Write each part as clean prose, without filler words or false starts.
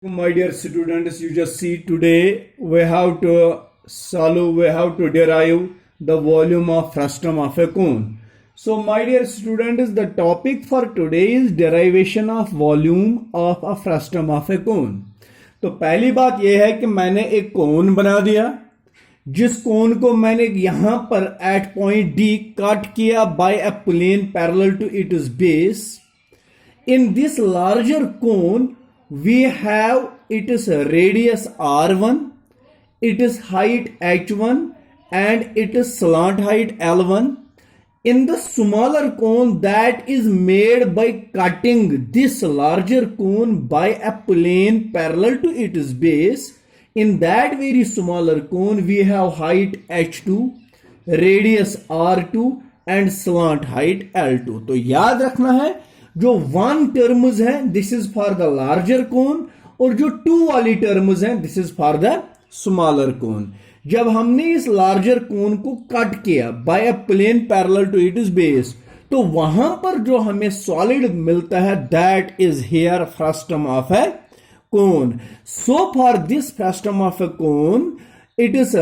My dear students, you just see today we have to derive the volume of frustum of a cone. So my dear students, the topic for today is derivation of volume of a frustum of a cone. तो पहली बात यह है कि मैंने एक कोन बना दिया, जिस कोन को मैंने यहां पर एट पॉइंट डी कट किया by a plane parallel to its base. In this larger cone, we have its radius r1, its height h1, and its slant height l1. In the smaller cone that is made by cutting this larger cone by a plane parallel to its base, in that very smaller cone we have height h2, radius r2 and slant height l2. तो याद रखना है जो one terms है this is for the larger cone और जो टू वाली टर्म्स है this is for the smaller cone. जब हमने इस लार्जर कोन को कट किया by a plane parallel to its base, तो वहां पर जो हमें सॉलिड मिलता है that is here frustum of a cone. So for this frustum of a cone it is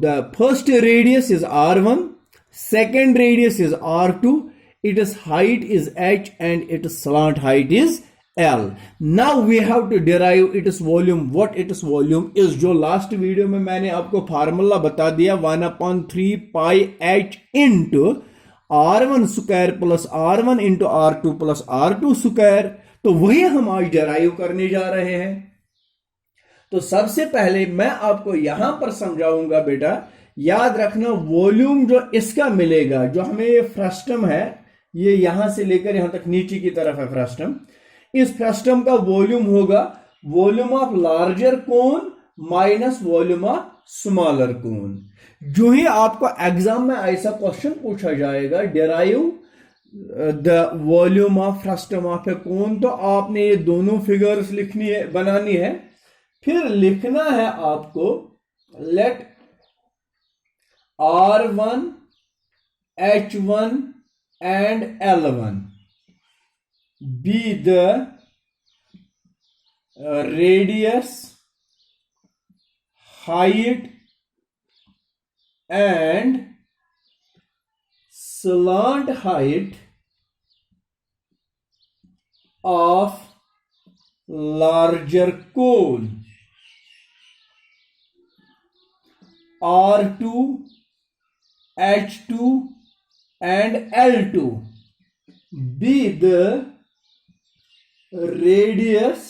the first radius is r1, second radius is r2, its height is h and its slant height is l. Now we have to derive its volume. What its volume is, जो last video में मैंने आपको formula बता दिया 1/3 pi h into r1 square plus r1 into r2 plus r2 square. तो वही हम आज डेराइव करने जा रहे हैं. तो सबसे पहले मैं आपको यहां पर समझाऊंगा बेटा, याद रखना वॉल्यूम जो इसका मिलेगा, जो हमें ये फ्रस्टम है, ये यहां से लेकर यहां तक नीचे की तरफ है फ्रस्टम. इस फ्रस्टम का वॉल्यूम होगा volume of larger cone minus volume of smaller cone. जो ही आपको एग्जाम में ऐसा क्वेश्चन पूछा जाएगा derive the volume of frustum of a cone, तो आपने ये दोनों फिगर्स लिखनी है, बनानी है. फिर लिखना है आपको late r1 h1 and l1 be the radius, height and slant height of larger cone. R2, H2 and L2 be the radius,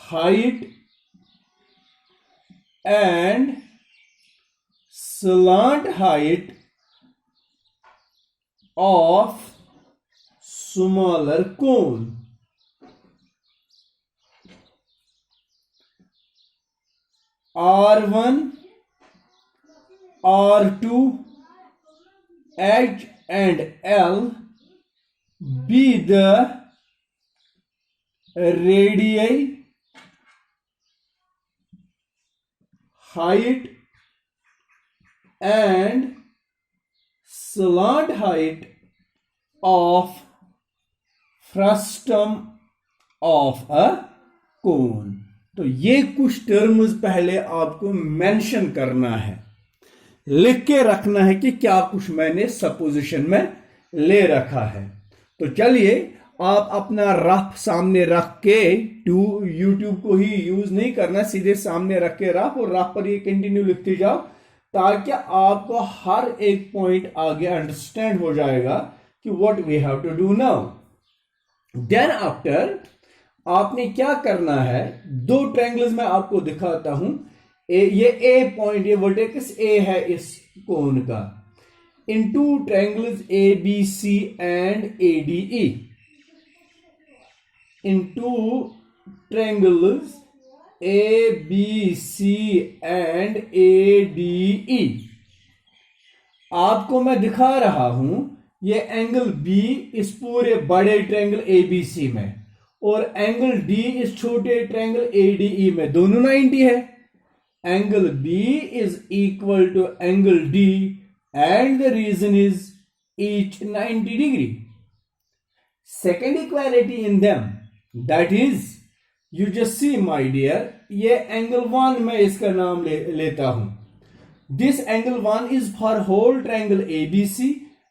height and slant height of smaller cone. R1, R2, H and L be the radii, height and slant height of frustum of a cone. तो ये कुछ terms पहले आपको mention करना है, लिख के रखना है कि क्या कुछ मैंने सपोजिशन में ले रखा है. तो चलिए आप अपना रफ सामने रख के, यूट्यूब को ही यूज नहीं करना, सीधे सामने रख के रफ और रफ पर ये कंटिन्यू लिखते जाओ, ताकि आपको हर एक पॉइंट आगे अंडरस्टैंड हो जाएगा कि what we have to do now. Then after आपने क्या करना है, दो ट्रायंगल्स मैं आपको दिखाता हूं. ये ए पॉइंट, ये वर्टेक्स ए है इस कोन का. In two triangles A B C and A D E, in two triangles A B C and A D E, आपको मैं दिखा रहा हूं ये एंगल बी इस पूरे बड़े ट्रायंगल ए बी सी में और एंगल डी इस छोटे ट्रायंगल एडीई में, दोनों 90 है. Angle B is equal to angle D and the reason is each 90 degree. Second equality in them, that is you just see my dear, ये angle 1 मैं इसका नाम लेता हूं. This angle 1 is for whole triangle ABC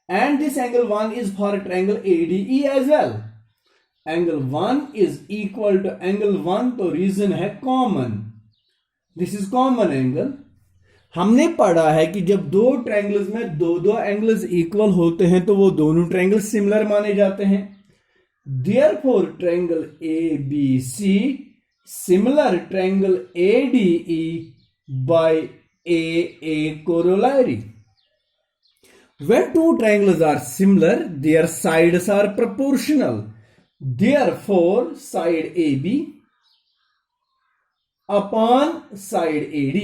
and this angle 1 is for triangle ADE as well. Angle 1 is equal to angle 1, तो reason है common. This is common angle. हमने पढ़ा है कि जब दो ट्रायंगल्स में दो एंगल्स इक्वल होते हैं तो वो दोनों ट्रायंगल्स सिमिलर माने जाते हैं. Therefore triangle ABC similar triangle ADE by a corollary. When two triangles are similar, their sides are proportional. Therefore, side AB upon side AD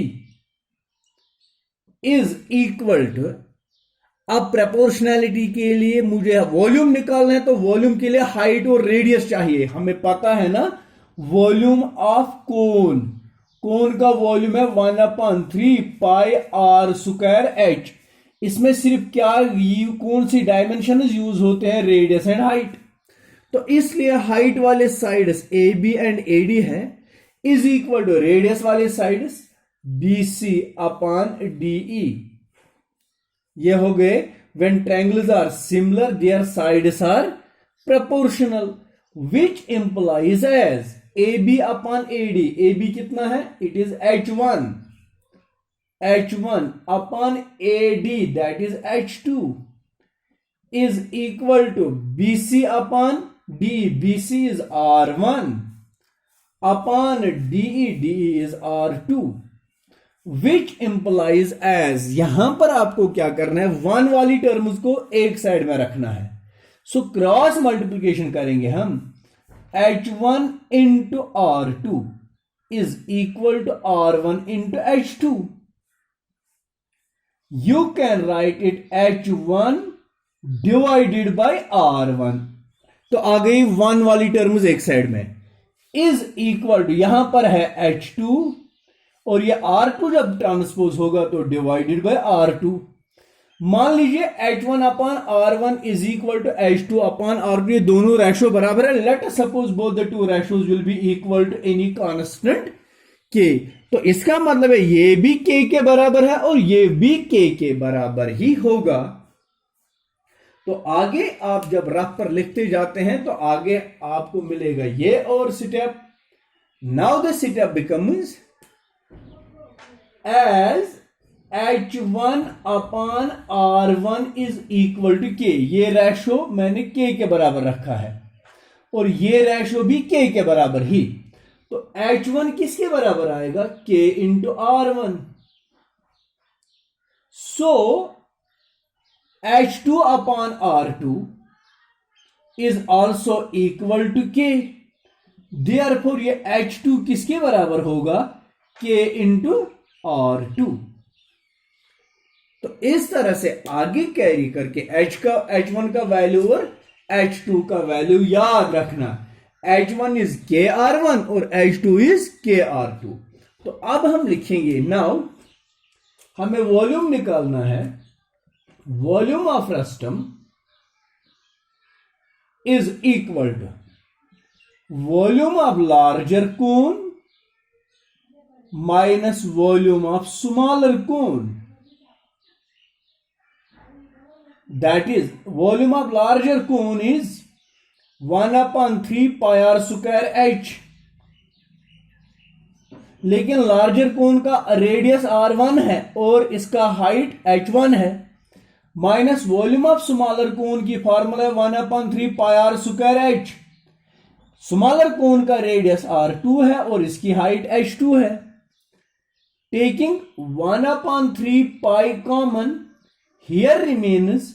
is equal to. अब proportionality के लिए मुझे वॉल्यूम निकालना है, तो वॉल्यूम के लिए हाइट और रेडियस चाहिए. हमें पता है ना, वॉल्यूम ऑफ कोन, कोन का वॉल्यूम है 1/3 पाई आर स्क्वायर एच. इसमें सिर्फ क्या कौन सी डायमेंशन यूज होते हैं, रेडियस एंड हाइट. तो इसलिए हाइट वाले sides A B and A D है इज इक्वल टू रेडियस वाले sides B C upon D E. ये हो गए when triangles are similar their sides are proportional, which implies as A B upon A D. A B कितना है, it is H1. H1 upon AD, that is H2, is equal to BC upon D. BC is R1 upon DE. DE is R2, which implies as. यहां पर आपको क्या करना है, 1 वाली terms को एक साइड में रखना है. सो क्रॉस मल्टीप्लीकेशन करेंगे हम. H1 into R2 is equal to R1 into H2. You can write it H1 divided by R1. तो आ गई 1 वाली टर्म्स एक साइड में. इज इक्वल टू, यहां पर है H2 और ये R2 जब ट्रांसपोज होगा तो डिवाइडेड बाय R2. मान लीजिए H1 upon R1 is equal to H2 upon R2. ये दोनों रेशो बराबर है. Let us suppose both the two ratios will be equal to any constant K. तो इसका मतलब है ये भी K के बराबर है और ये भी K के बराबर ही होगा. तो आगे आप जब रफ पर लिखते जाते हैं तो आगे आपको मिलेगा ये और step. Now the step becomes as H1 upon R1 is equal to K. ये रेशो मैंने K के बराबर रखा है और ये रेशो भी K के बराबर ही. तो H1 किसके बराबर आएगा, K into R1. So H2 upon R2 is also equal to K. Therefore ये H2 किसके बराबर होगा, K इंटू R2. तो इस तरह से आगे कैरी करके H1 का वैल्यू और H2 का वैल्यू याद रखना. H1 is KR1 और H2 is KR2. तो अब हम लिखेंगे, नाउ हमें वॉल्यूम निकालना है. Volume of frustum is equal to volume of larger cone minus volume of smaller cone. That is volume of larger cone is 1/3 pi R square H. लेकिन larger cone का radius R1 है और इसका height H1 है. Minus volume of smaller cone की formula है 1/3 pi R square H. Smaller cone का radius R2 है और इसकी हाइट H2 है. Taking 1/3 pi common, here remains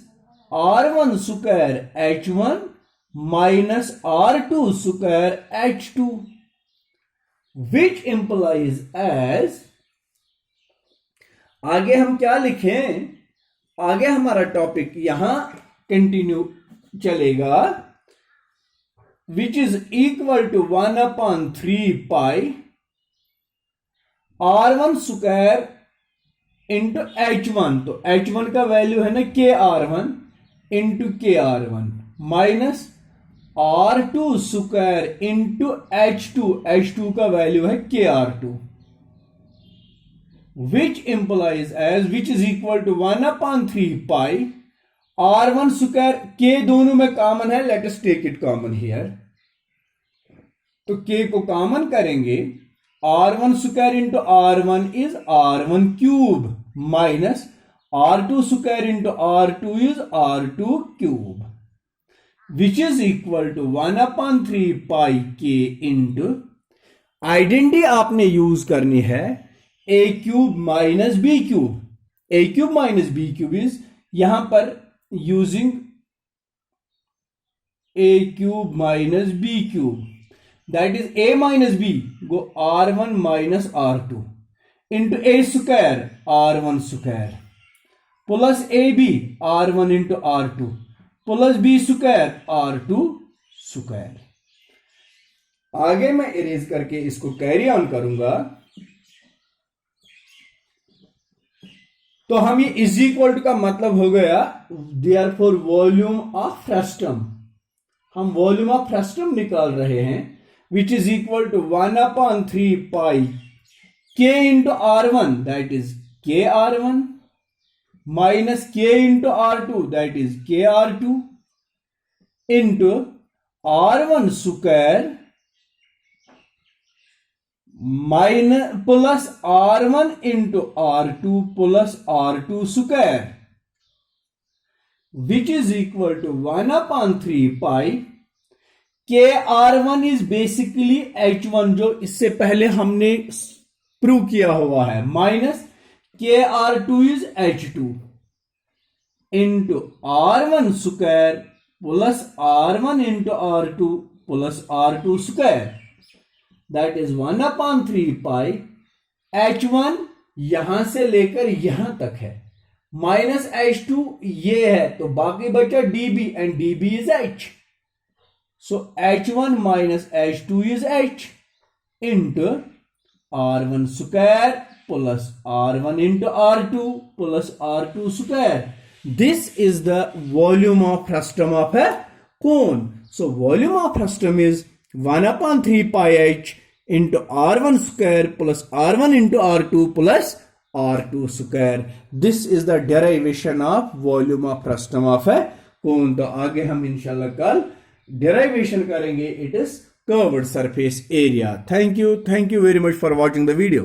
R1 square H1 minus R2 square H2, which implies as. आगे हम क्या लिखें, आगे हमारा टॉपिक यहां कंटिन्यू चलेगा. which is equal to 1/3 pi R1 square into H1. तो H1 का वैल्यू है ना KR1 into KR1 minus R2 square into H2 का वैल्यू है KR2, which implies as which is equal to 1/3 pi R1 square. K दोनों में common है, let us take it common here. तो K को कॉमन करेंगे, R1 square into R1 is R1 cube minus R2 square into R2 is R2 cube, which is equal to 1/3 pi K into identity आपने use करनी है a cube minus b cube. a cube minus b cube is यहां पर using a cube minus b cube, that is a minus b go R1 minus R2 into a square R1 square plus ab R1 into R2 plus b square R2 square. आगे मैं erase करके इसको carry on करूंगा. तो हम ये is equal to का मतलब हो गया देयरफॉर वॉल्यूम ऑफ फ्रस्टम. हम वॉल्यूम ऑफ फ्रस्टम निकाल रहे हैं, which is equal to 1/3 pi K into R1, that is KR1, minus K into R2, that is KR2, into R1 square minus plus R1 into R2 plus R2 square, which is equal to 1/3 pi KR1 is basically H1 जो इससे पहले हमने prove किया हुआ है, minus KR2 is H2 into R1 square plus R1 into R2 plus R2 square, that is 1/3 pi H1 यहां से लेकर यहां तक है, माइनस H2 ये है, तो बाकी बचा dB and dB is H. So H1 minus H2 is H into R1 square plus R1 into R2 plus R2 square. This is the volume of frustum of a cone. So volume of frustum is 1/3 pi H into R1 square plus R1 into R2 plus R2 square. This is the derivation of volume of frustum of a cone. तो आगे हम इंशाल्लाह कल derivation करेंगे. It is curved surface area. Thank you very much for watching the video.